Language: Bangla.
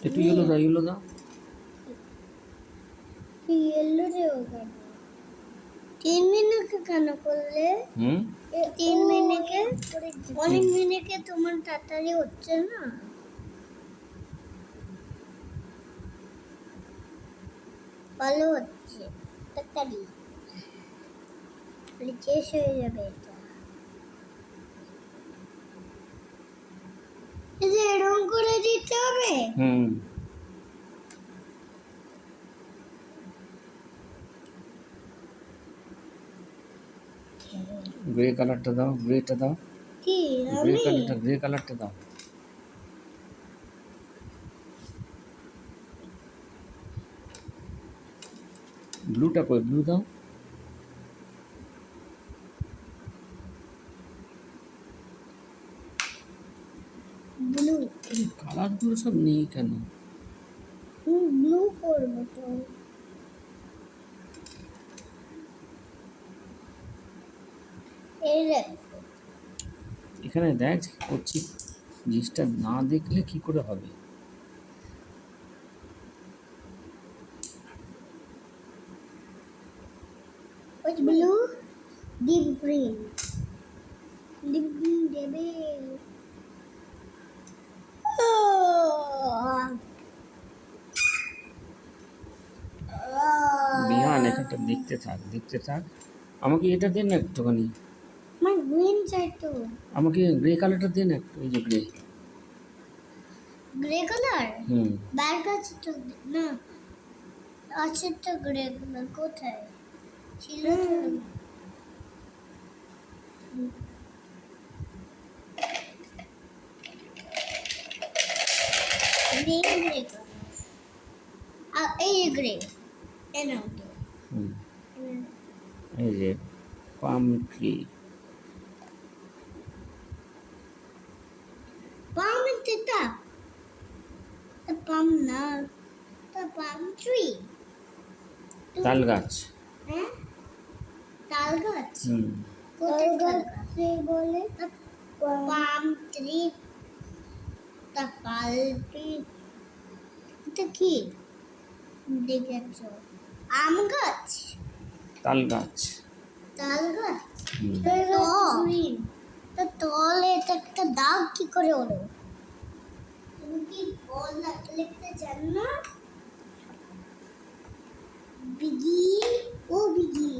একটু ইয়েলো দাও, ইয়েলো দাও। ইয়েলো দেবো কেন? 3 মিনিটে কেন করলে? 3 মিনিটে? অনেক মিনিটে তোমার তাড়াতাড়ি হচ্ছে না? ভালো হচ্ছে তাড়াতাড়ি, শেষ হয়ে যাবে এটা। এই যে এরকম করে দিতে হবে। গ্রে কালারটা দাও, গ্রেটা দাও, কি গ্রে কালারটা দাও। ব্লুটা কই? ব্লু দাও। ব্লু, এই কালারগুলো সব নেই কেন? ব্লু করবো তো। এই দেখো, এখানে দেখ করছি, জিনিসটা না দেখলে কি করে হবে? Blue, deep green, deep green দেবে। বিহান এখানটা দেখতে থাক, দেখতে থাক। আমাকে এটা দেন না একটুখানি, আমার গ্রিন চাই তো। আমাকে গ্রে কালারটা দেন একটু, এই যে গ্রে। Grey colour? ব্যাগ আছে তো না? আছে তো গ্রে কালার, কোথায় ছিল? গ্রে গ্রে কালার, এই গ্রে, এই নাও তো। এই যে পাম ট্রি। পাম এটা? পাম না, পাম ট্রি। তাল গাছ। হ্যাঁ, তাল গাছ। কোথায় তাল গাছ বলে? পাম ট্রি, পাল ট্রি। এটা কি দেখেছ? আম গাছ? তাল গাছ। তাল গাছ? তো তলে এটা একটা দাগ কি করে হলো? তুমি কি বল লিখতে জানো না? বিগি, ও বিগি।